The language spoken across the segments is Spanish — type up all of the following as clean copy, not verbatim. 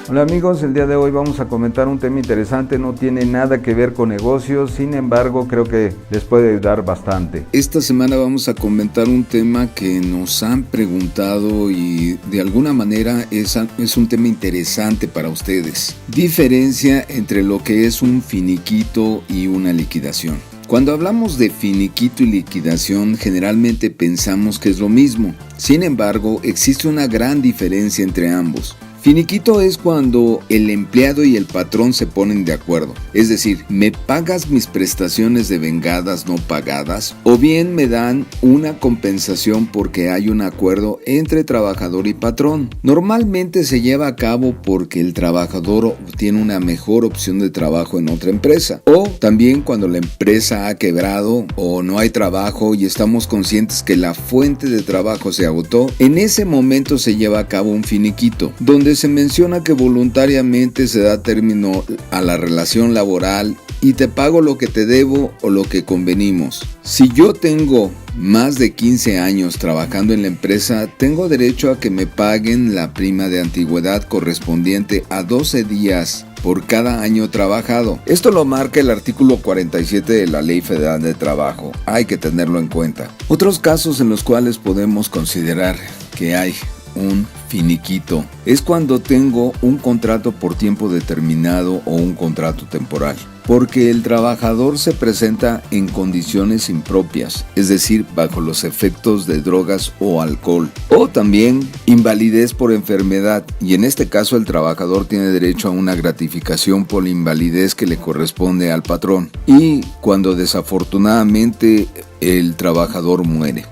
Hola amigos, el día de hoy vamos a comentar un tema interesante, no tiene nada que ver con negocios, sin embargo creo que les puede ayudar bastante. Esta semana vamos a comentar un tema que nos han preguntado y de alguna manera es un tema interesante para ustedes. Diferencia entre lo que es un finiquito y una liquidación. Cuando hablamos de finiquito y liquidación, generalmente pensamos que es lo mismo. Sin embargo, existe una gran diferencia entre ambos. Finiquito es cuando el empleado y el patrón se ponen de acuerdo, es decir, me pagas mis prestaciones de vengadas no pagadas o bien me dan una compensación porque hay un acuerdo entre trabajador y patrón. Normalmente se lleva a cabo porque el trabajador obtiene una mejor opción de trabajo en otra empresa o también cuando la empresa ha quebrado o no hay trabajo y estamos conscientes que la fuente de trabajo se agotó. En ese momento se lleva a cabo un finiquito, donde se menciona que voluntariamente se da término a la relación laboral y te pago lo que te debo o lo que convenimos. Si yo tengo más de 15 años trabajando en la empresa, tengo derecho a que me paguen la prima de antigüedad correspondiente a 12 días por cada año trabajado. Esto lo marca el artículo 47 de la Ley Federal de Trabajo. Hay que tenerlo en cuenta. Otros casos en los cuales podemos considerar que hay un finiquito es cuando tengo un contrato por tiempo determinado o un contrato temporal, porque el trabajador se presenta en condiciones impropias, es decir, bajo los efectos de drogas o alcohol, o también invalidez por enfermedad, y en este caso el trabajador tiene derecho a una gratificación por la invalidez que le corresponde al patrón, y cuando desafortunadamente el trabajador muere.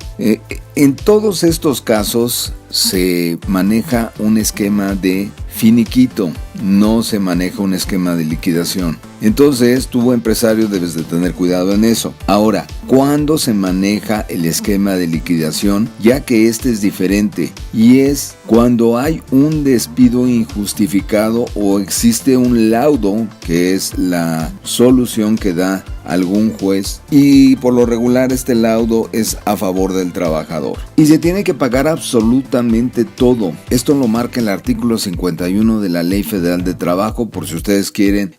En todos estos casos se maneja un esquema de finiquito, no se maneja un esquema de liquidación. Entonces, tú empresario debes de tener cuidado en eso. Ahora, ¿cuándo se maneja el esquema de liquidación? Ya que este es diferente y es cuando hay un despido injustificado o existe un laudo, que es la solución que da algún juez, y por lo regular este laudo es a favor del trabajador y se tiene que pagar absolutamente todo. Esto lo marca el artículo 51 de la Ley Federal de Trabajo, por si ustedes quieren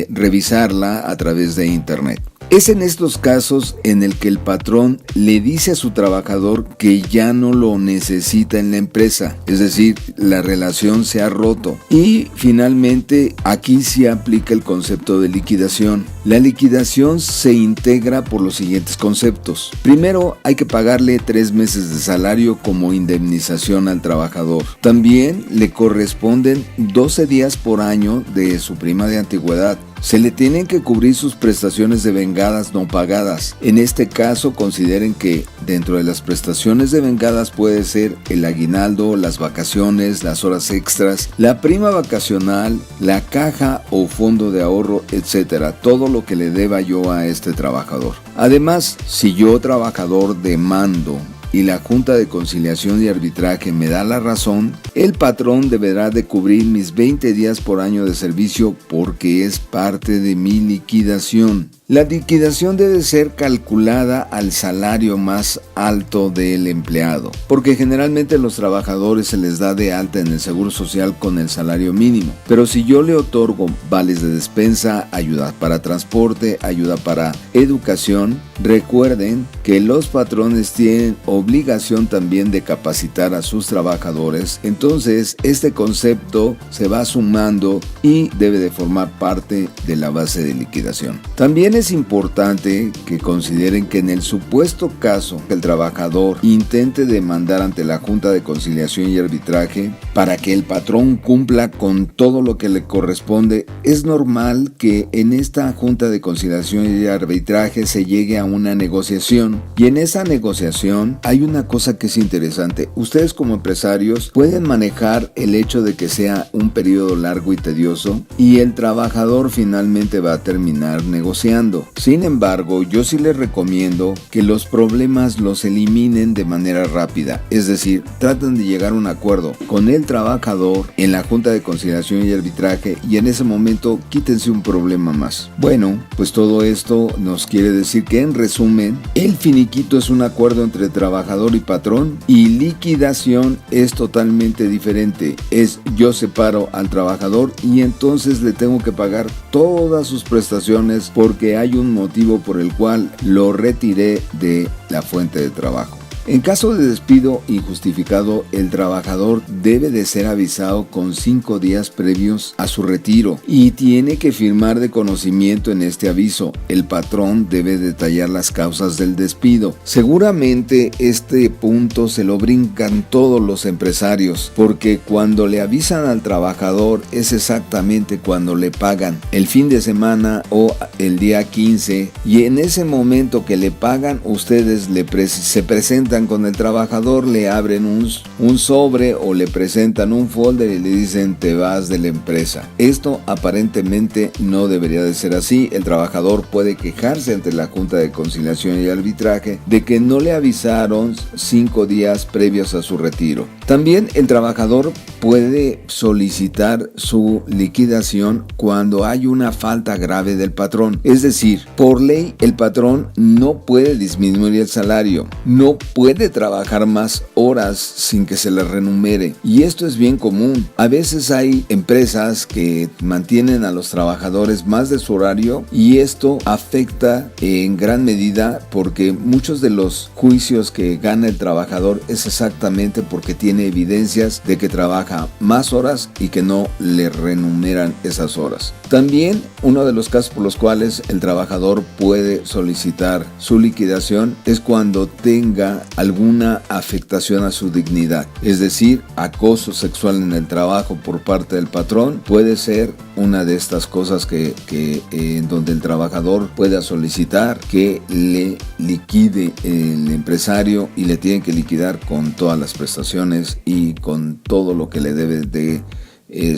revisarla a través de internet. Es en estos casos en el que el patrón le dice a su trabajador que ya no lo necesita en la empresa, es decir, la relación se ha roto. Y finalmente aquí sí aplica el concepto de liquidación. La liquidación se integra por los siguientes conceptos. Primero, hay que pagarle 3 meses de salario como indemnización al trabajador. También le corresponden 12 días por año de su prima de antigüedad. Se le tienen que cubrir sus prestaciones de vengadas no pagadas. En este caso, consideren que dentro de las prestaciones de vengadas puede ser el aguinaldo, las vacaciones, las horas extras, la prima vacacional, la caja o fondo de ahorro, etc. Todo lo que le deba yo a este trabajador. Además, si yo trabajador demando y la Junta de Conciliación y Arbitraje me da la razón, el patrón deberá de cubrir mis 20 días por año de servicio porque es parte de mi liquidación. La liquidación debe ser calculada al salario más alto del empleado, porque generalmente a los trabajadores se les da de alta en el Seguro Social con el salario mínimo. Pero si yo le otorgo vales de despensa, ayuda para transporte, ayuda para educación, recuerden que los patrones tienen obligación también de capacitar a sus trabajadores. Entonces, este concepto se va sumando y debe de formar parte de la base de liquidación. También es importante que consideren que en el supuesto caso que el trabajador intente demandar ante la Junta de Conciliación y Arbitraje para que el patrón cumpla con todo lo que le corresponde, es normal que en esta Junta de Conciliación y Arbitraje se llegue a una negociación, y en esa negociación hay una cosa que es interesante. Ustedes como empresarios pueden manejar el hecho de que sea un periodo largo y tedioso y el trabajador finalmente va a terminar negociando. trabajando. Sin embargo, yo sí les recomiendo que los problemas los eliminen de manera rápida, es decir, traten de llegar a un acuerdo con el trabajador en la Junta de Conciliación y Arbitraje y en ese momento quítense un problema más. Bueno, pues todo esto nos quiere decir que en resumen, el finiquito es un acuerdo entre trabajador y patrón y liquidación es totalmente diferente. Es yo separo al trabajador y entonces le tengo que pagar todas sus prestaciones porque hay un motivo por el cual lo retiré de la fuente de trabajo. En caso de despido injustificado, el trabajador debe de ser avisado con 5 días previos a su retiro y tiene que firmar de conocimiento en este aviso. El patrón debe detallar las causas del despido. Seguramente este punto se lo brincan todos los empresarios porque cuando le avisan al trabajador es exactamente cuando le pagan el fin de semana o el día 15 y en ese momento que le pagan ustedes se presentan con el trabajador, le abren un sobre o le presentan un folder y le dicen te vas de la empresa. Esto aparentemente no debería de ser así. El trabajador puede quejarse ante la Junta de Conciliación y Arbitraje de que no le avisaron 5 días previos a su retiro. También el trabajador puede solicitar su liquidación cuando hay una falta grave del patrón. Es decir, por ley el patrón no puede disminuir el salario, no puede trabajar más horas sin que se le renumere. Y esto es bien común. A veces hay empresas que mantienen a los trabajadores más de su horario y esto afecta en gran medida porque muchos de los juicios que gana el trabajador es exactamente porque tiene evidencias de que trabaja más horas y que no le renumeran esas horas. También uno de los casos por los cuales el trabajador puede solicitar su liquidación es cuando tenga alguna afectación a su dignidad, es decir, acoso sexual en el trabajo por parte del patrón puede ser una de estas cosas en donde el trabajador pueda solicitar que le liquide el empresario y le tienen que liquidar con todas las prestaciones y con todo lo que le debe de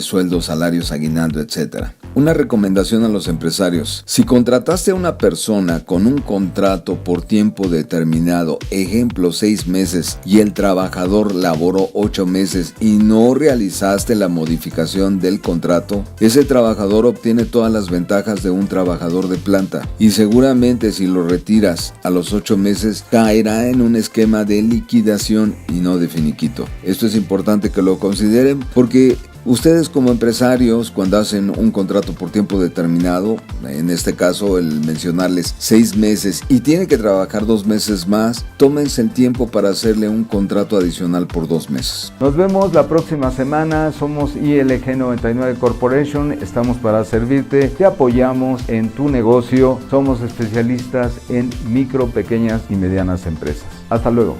sueldos, salarios, aguinaldo, etc. Una recomendación a los empresarios: si contrataste a una persona con un contrato por tiempo determinado, ejemplo 6 meses, y el trabajador laboró 8 meses y no realizaste la modificación del contrato, ese trabajador obtiene todas las ventajas de un trabajador de planta y seguramente si lo retiras a los 8 meses caerá en un esquema de liquidación y no de finiquito. Esto es importante que lo consideren porque ustedes como empresarios, cuando hacen un contrato por tiempo determinado, en este caso el mencionarles 6 meses y tiene que trabajar 2 meses más, tómense el tiempo para hacerle un contrato adicional por 2 meses. Nos vemos la próxima semana. Somos ILG 99 Corporation, estamos para servirte, te apoyamos en tu negocio, somos especialistas en micro, pequeñas y medianas empresas. Hasta luego.